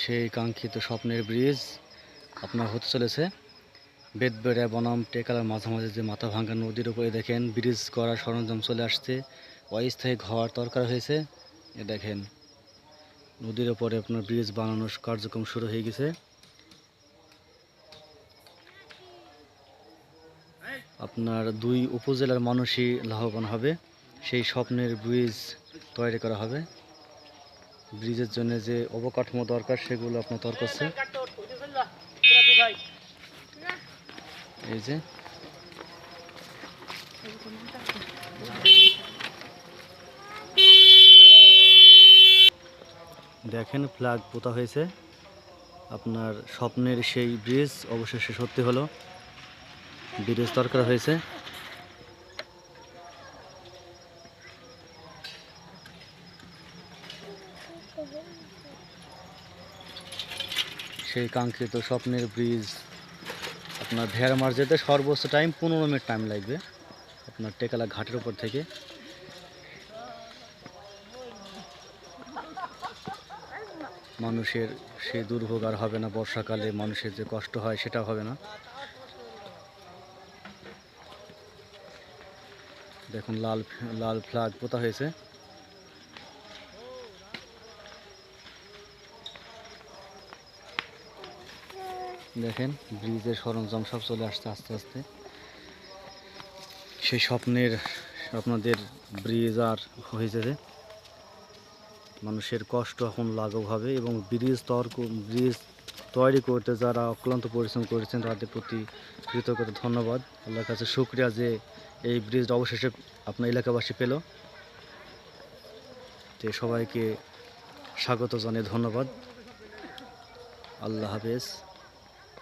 সেই কাঙ্ক্ষিত স্বপ্নের ব্রিজ আপনার হতে চলেছে বেদবেড়া বনাম টেকালার মাঝামাঝি যে মাথা ভাঙ্গা নদীর উপরে দেখেন ব্রিজ করার সরঞ্জাম চলে আসছে। অস্থায়ী ঘর দরকার হয়েছে। এ দেখেন নদীর উপরে আপনার ব্রিজ বানানোর কার্যক্রম শুরু হয়ে গেছে। আপনার 2 উপজেলার মানুষই লাভবান হবে। সেই স্বপ্নের ব্রিজ তৈরি করা হবে। ব্রিজের জন্য যে অবকাঠামো দরকার সেগুলো আপনার তৈরি করছে। এই যে দেখেন ফ্ল্যাগ পোতা হয়েছে। আপনার স্বপ্নের সেই ব্রিজ অবশেষে সত্যি হলো। ব্রিজ তৈরি করা হয়েছে। সেই কাঙ্ক্ষিত স্বপ্নের ব্রিজ আপনার ভেড়ামার যেতে সর্বোচ্চ টাইম 15 মিনিট টাইম লাগবে আপনার টেকালা ঘাটের উপর থেকে। মানুষের সেই দুর্ভোগ আর হবে না, বর্ষাকালে মানুষের যে কষ্ট হয় সেটা হবে না। দেখুন লাল লাল ফ্ল্যাগ পোতা হয়েছে। দেখেন ব্রিজের সরঞ্জাম সব চলে আসছে আস্তে আস্তে। সেই স্বপ্নের আপনাদের ব্রিজ আর হয়েছে। মানুষের কষ্ট এখন লাঘব হবে এবং ব্রিজ তৈরি করতে যারা অক্লান্ত পরিশ্রম করেছেন তাদের প্রতি কৃতজ্ঞতা, ধন্যবাদ। আল্লাহর কাছে শুকরিয়া যে এই ব্রিজটা অবশেষে আপনার এলাকাবাসী পেল। তো সবাইকে স্বাগত জানিয়ে ধন্যবাদ। আল্লাহ হাফেজ।